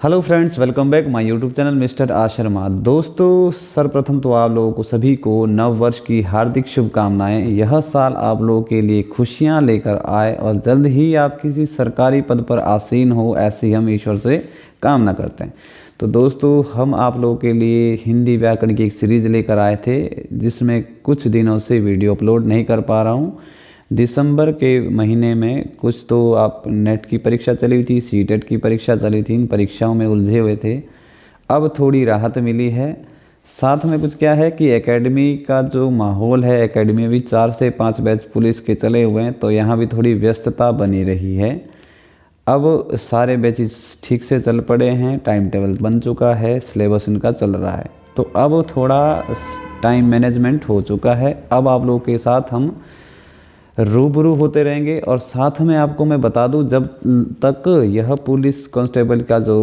Hello friends, welcome back my YouTube channel mister A Sharma. दोस्तों, सर्वप्रथम तो आप लोगों को सभी को नव वर्ष की हार्दिक शुभकामनाएं। यह साल आप लोगों के लिए खुशियां लेकर आए और जल्द ही आप किसी सरकारी पद पर आसीन हो, ऐसी हम ईश्वर से कामना करते हैं। तो दोस्तों, हम आप लोगों के लिए हिंदी व्याकरण की एक सीरीज़ लेकर आए थे, जिसमें कुछ दिनों से वीडियो अपलोड नहीं कर पा रहा हूँ। दिसंबर के महीने में कुछ तो आप नेट की परीक्षा चली हुई थी, सीटेट की परीक्षा चली थी, इन परीक्षाओं में उलझे हुए थे। अब थोड़ी राहत मिली है। साथ में कुछ क्या है कि एकेडमी का जो माहौल है, एकेडमी में भी 4 से 5 बैच पुलिस के चले हुए हैं, तो यहाँ भी थोड़ी व्यस्तता बनी रही है। अब सारे बैचेस ठीक से चल पड़े हैं, टाइम टेबल बन चुका है, सिलेबस इनका चल रहा है, तो अब थोड़ा टाइम मैनेजमेंट हो चुका है। अब आप लोगों के साथ हम रूबरू होते रहेंगे। और साथ में आपको मैं बता दूं, जब तक यह पुलिस कांस्टेबल का जो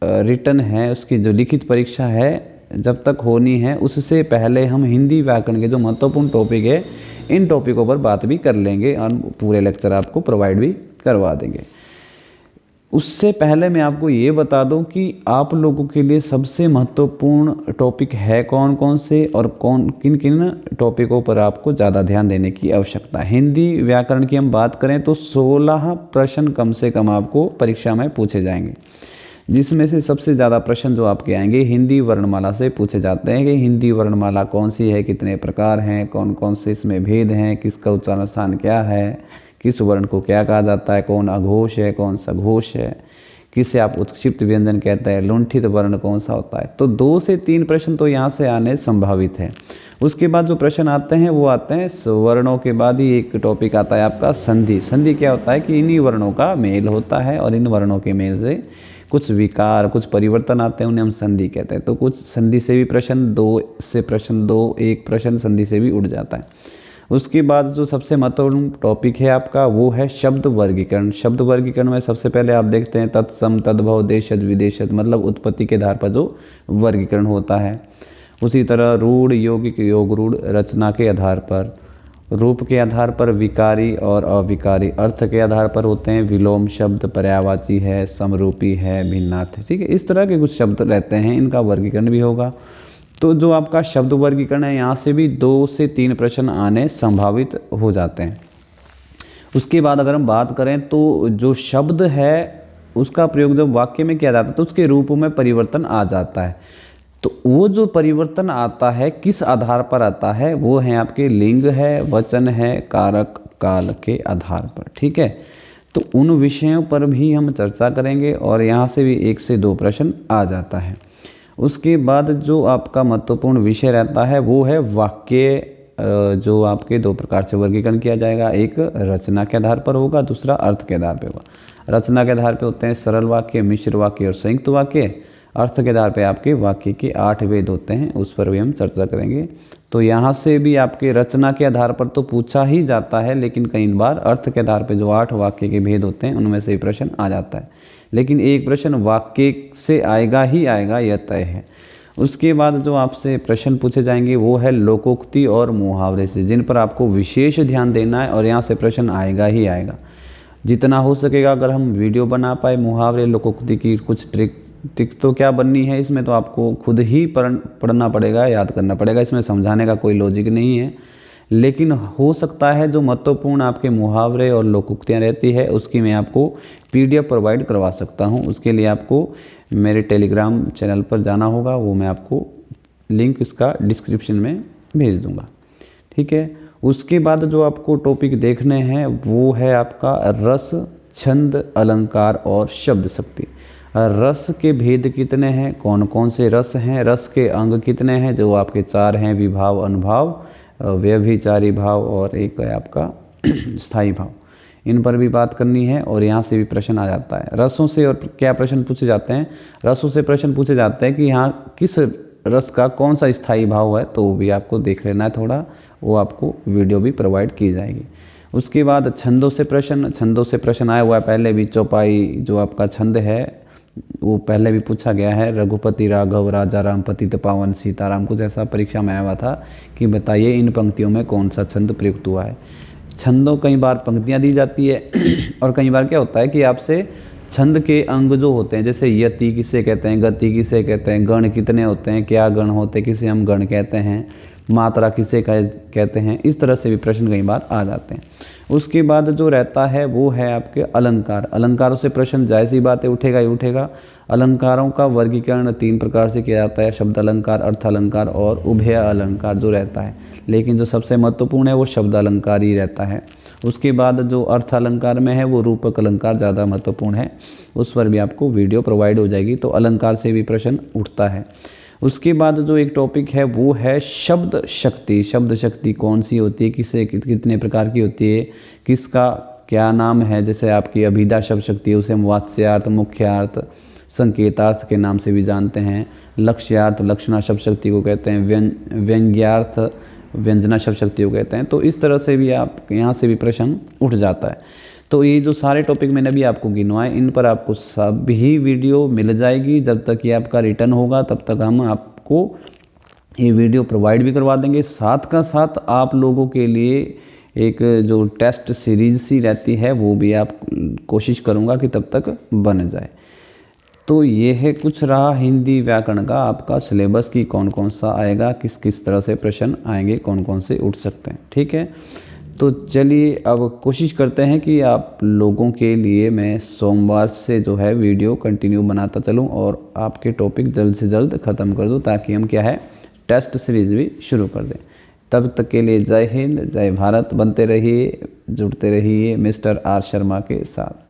रिटन है, उसकी जो लिखित परीक्षा है, जब तक होनी है, उससे पहले हम हिंदी व्याकरण के जो महत्वपूर्ण टॉपिक है, इन टॉपिकों पर बात भी कर लेंगे और पूरे लेक्चर आपको प्रोवाइड भी करवा देंगे। उससे पहले मैं आपको ये बता दूं कि आप लोगों के लिए सबसे महत्वपूर्ण टॉपिक है कौन कौन से और किन किन टॉपिकों पर आपको ज़्यादा ध्यान देने की आवश्यकता है। हिंदी व्याकरण की हम बात करें तो 16 प्रश्न कम से कम आपको परीक्षा में पूछे जाएंगे, जिसमें से सबसे ज़्यादा प्रश्न जो आपके आएंगे हिंदी वर्णमाला से पूछे जाते हैं कि हिंदी वर्णमाला कौन सी है, कितने प्रकार हैं, कौन कौन से इसमें भेद हैं, किसका उच्चारण स्थान क्या है, किस वर्ण को क्या कहा जाता है, कौन अघोष है, कौन सघोष है, किसे आप उत्क्षिप्त व्यंजन कहते हैं, लुंठित वर्ण कौन सा होता है। तो 2 से 3 प्रश्न तो यहाँ से आने संभावित है। उसके बाद जो प्रश्न आते हैं वो आते हैं वर्णों के बाद ही एक टॉपिक आता है आपका संधि। संधि क्या होता है कि इन्हीं वर्णों का मेल होता है और इन वर्णों के मेल से कुछ विकार, कुछ परिवर्तन आते हैं, उन्हें हम संधि कहते हैं। तो कुछ संधि से भी प्रश्न 2 से प्रश्न 2, एक प्रश्न संधि से भी उड़ जाता है। उसके बाद जो सबसे महत्वपूर्ण टॉपिक है आपका वो है शब्द वर्गीकरण। शब्द वर्गीकरण में सबसे पहले आप देखते हैं तत्सम, तद्भव, देशज, विदेशज, मतलब उत्पत्ति के आधार पर जो वर्गीकरण होता है। उसी तरह रूढ़, यौगिक, योग रूढ़, रचना के आधार पर, रूप के आधार पर विकारी और अविकारी, अर्थ के आधार पर होते हैं विलोम शब्द, पर्यायवाची है, समरूपी है, भिन्नार्थ है। ठीक है, इस तरह के कुछ शब्द रहते हैं, इनका वर्गीकरण भी होगा। तो जो आपका शब्द वर्गीकरण है, यहाँ से भी 2 से 3 प्रश्न आने संभावित हो जाते हैं। उसके बाद अगर हम बात करें तो जो शब्द है उसका प्रयोग जब वाक्य में किया जाता है तो उसके रूपों में परिवर्तन आ जाता है। तो वो जो परिवर्तन आता है किस आधार पर आता है, वो है आपके लिंग है, वचन है, कारक, काल के आधार पर। ठीक है, तो उन विषयों पर भी हम चर्चा करेंगे और यहाँ से भी 1 से 2 प्रश्न आ जाता है। उसके बाद जो आपका महत्वपूर्ण विषय रहता है वो है वाक्य, जो आपके 2 प्रकार से वर्गीकरण किया जाएगा। एक रचना के आधार पर होगा, दूसरा अर्थ के आधार पर होगा। रचना के आधार पर होते हैं सरल वाक्य, मिश्र वाक्य और संयुक्त वाक्य। अर्थ के आधार पर आपके वाक्य के 8 भेद होते हैं, उस पर भी हम चर्चा करेंगे। तो यहाँ से भी आपके रचना के आधार पर तो पूछा ही जाता है, लेकिन कई बार अर्थ के आधार पर जो 8 वाक्य के भेद होते हैं उनमें से प्रश्न आ जाता है, लेकिन एक प्रश्न वाक्य से आएगा ही आएगा, यह तय है। उसके बाद जो आपसे प्रश्न पूछे जाएंगे वो है लोकोक्ति और मुहावरे से, जिन पर आपको विशेष ध्यान देना है और यहाँ से प्रश्न आएगा ही आएगा। जितना हो सकेगा अगर हम वीडियो बना पाए मुहावरे, लोकोक्ति की कुछ ट्रिक तो क्या बननी है, इसमें तो आपको खुद ही पढ़ना पड़ेगा, याद करना पड़ेगा, इसमें समझाने का कोई लॉजिक नहीं है। लेकिन हो सकता है जो महत्वपूर्ण आपके मुहावरे और लोकोक्तियाँ रहती है उसकी मैं आपको PDF प्रोवाइड करवा सकता हूँ। उसके लिए आपको मेरे टेलीग्राम चैनल पर जाना होगा, वो मैं आपको लिंक इसका डिस्क्रिप्शन में भेज दूँगा। ठीक है, उसके बाद जो आपको टॉपिक देखने हैं वो है आपका रस, छंद, अलंकार और शब्द शक्ति। रस के भेद कितने हैं, कौन कौन से रस हैं, रस के अंग कितने हैं, जो आपके 4 हैं, विभाव, अनुभाव, व्यभिचारी भाव और एक है आपका स्थायी भाव। इन पर भी बात करनी है और यहाँ से भी प्रश्न आ जाता है। रसों से और क्या प्रश्न पूछे जाते हैं, रसों से प्रश्न पूछे जाते हैं कि यहाँ किस रस का कौन सा स्थायी भाव है, तो वो भी आपको देख लेना है थोड़ा, वो आपको वीडियो भी प्रोवाइड की जाएगी। उसके बाद छंदों से प्रश्न आया हुआ है पहले भी। चौपाई जो आपका छंद है वो पहले भी पूछा गया है, रघुपति राघव राजा राम पतित पावन सीताराम, कुछ ऐसा परीक्षा में आया हुआ था कि बताइए इन पंक्तियों में कौन सा छंद प्रयुक्त हुआ है। छंदों कई बार पंक्तियाँ दी जाती है और कई बार क्या होता है कि आपसे छंद के अंग जो होते हैं, जैसे यति किसे कहते हैं, गति किसे कहते हैं, गण कितने होते हैं, क्या गण होते हैं, किसे हम गण कहते हैं, मात्रा किसे कहते हैं, इस तरह से भी प्रश्न कई बार आ जाते हैं। उसके बाद जो रहता है वो है आपके अलंकार। अलंकारों से प्रश्न जायज़ सी बात है उठेगा ही उठेगा। अलंकारों का वर्गीकरण 3 प्रकार से किया जाता है, शब्द अलंकार, अर्थ अलंकार और उभय अलंकार जो रहता है, लेकिन जो सबसे महत्वपूर्ण है वो शब्द अलंकार ही रहता है। उसके बाद जो अर्थ अलंकार में है वो रूपक अलंकार ज़्यादा महत्वपूर्ण है, उस पर भी आपको वीडियो प्रोवाइड हो जाएगी, तो अलंकार से भी प्रश्न उठता है। उसके बाद जो एक टॉपिक है वो है शब्द शक्ति। शब्द शक्ति कौन सी होती है, किसे कितने प्रकार की होती है, किसका क्या नाम है, जैसे आपकी अभिधा शब्द शक्ति है उसे हम वाच्यार्थ, मुख्यार्थ, संकेतार्थ के नाम से भी जानते हैं। लक्ष्यार्थ, लक्षणा शब्द शक्ति को कहते हैं। व्यंग्यार्थ, व्यंजना शब्द शक्ति को कहते हैं। तो इस तरह से भी आप यहाँ से भी प्रश्न उठ जाता है। तो ये जो सारे टॉपिक मैंने अभी आपको गिनवाए, इन पर आपको सभी वीडियो मिल जाएगी। जब तक ये आपका रिटर्न होगा तब तक हम आपको ये वीडियो प्रोवाइड भी करवा देंगे। साथ का साथ आप लोगों के लिए एक जो टेस्ट सीरीज सी रहती है वो भी आप कोशिश करूँगा कि तब तक बन जाए। तो ये है कुछ रहा हिंदी व्याकरण का आपका सिलेबस की कौन कौन सा आएगा, किस किस तरह से प्रश्न आएंगे, कौन कौन से उठ सकते हैं। ठीक है, तो चलिए अब कोशिश करते हैं कि आप लोगों के लिए मैं सोमवार से जो है वीडियो कंटिन्यू बनाता चलूं और आपके टॉपिक जल्द से जल्द ख़त्म कर दूं, ताकि हम क्या है टेस्ट सीरीज़ भी शुरू कर दें। तब तक के लिए जय हिंद, जय भारत। बनते रहिए, जुड़ते रहिए मिस्टर आर शर्मा के साथ।